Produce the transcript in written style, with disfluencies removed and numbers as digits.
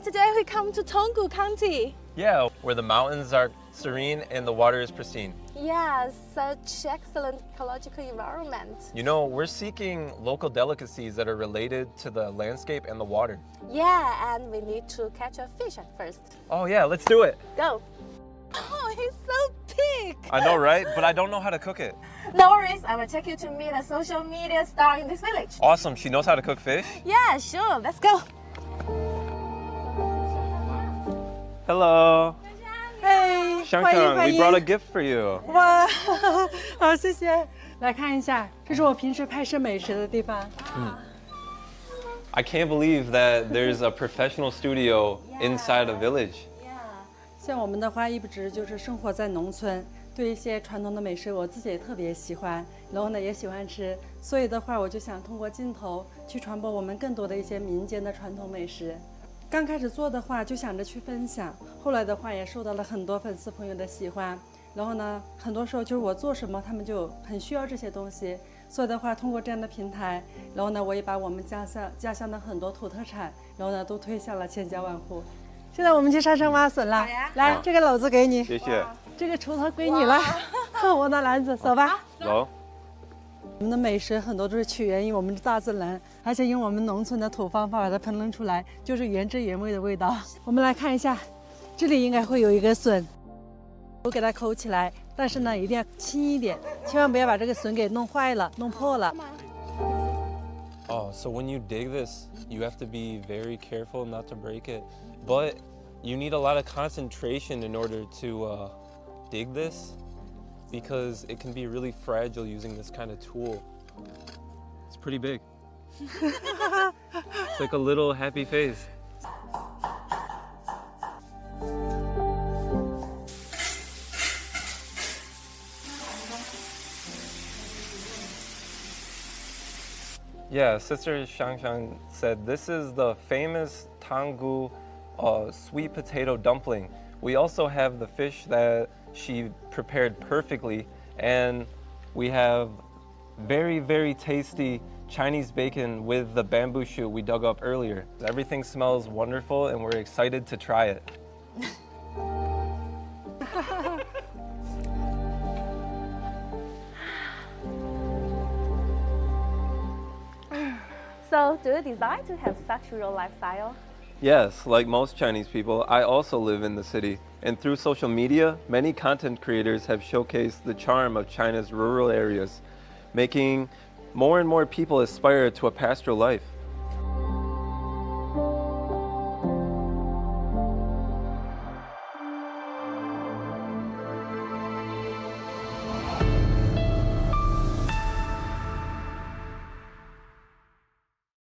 today we come to Tonggu County. Yeah, where the mountains are serene and the water is pristine. Yeah, such excellent ecological environment. You know, we're seeking local delicacies that are related to the landscape and the water. Yeah, and we need to catch a fish at first. Oh yeah, let's do it. Go. Oh, he's so big. I know, right? But I don't know how to cook it. No worries, I will take you to meet a social media star in this village. Awesome, she knows how to cook fish? Yeah, sure, let's go. Hello. Hey, Shang Shang, we brought a gift for you. 哇，好，谢谢。来看一下，这是我平时拍摄美食的地方。I can't believe that there's a professional studio inside a village. 像我们的话，一直就是生活在农村，对一些传统的美食，我自己也特别喜欢，然后呢也喜欢吃，所以的话，我就想通过镜头去传播我们更多的一些民间的传统美食。刚开始做的话，就想着去分享，后来的话也受到了很多粉丝朋友的喜欢，然后呢，很多时候就是我做什么，他们就很需要这些东西，所以的话，通过这样的平台，然后呢，我也把我们家乡的很多土特产，然后呢，都推向了千家万户。现在我们去山上挖笋了，来，这个篓子给你，谢谢。这个锄头归你了，我拿篮子，走吧。走。我们的美食很多都是起源于我们的大自然，而且用我们农村的土方法把它烹饪出来，就是原汁原味的味道。我们来看一下，这里应该会有一个笋，我给它抠起来，但是呢一定要轻一点，千万不要把这个笋给弄坏了、弄破了。Oh, so when you dig this, you have to be very careful not to break it. But you need a lot of concentration in order to dig this because it can be really fragile using this kind of tool. It's pretty big. It's like a little happy face. Yeah, Sister Shang Shang said this is the famous Tanggu sweet potato dumpling. We also have the fish that she prepared perfectly, and we have very, very tasty Chinese bacon with the bamboo shoot we dug up earlier. Everything smells wonderful, and we're excited to try it. So, do you desire to have such a real lifestyle? Yes, like most Chinese people, I also live in the city. And through social media, many content creators have showcased the charm of China's rural areas, making more and more people aspire to a pastoral life.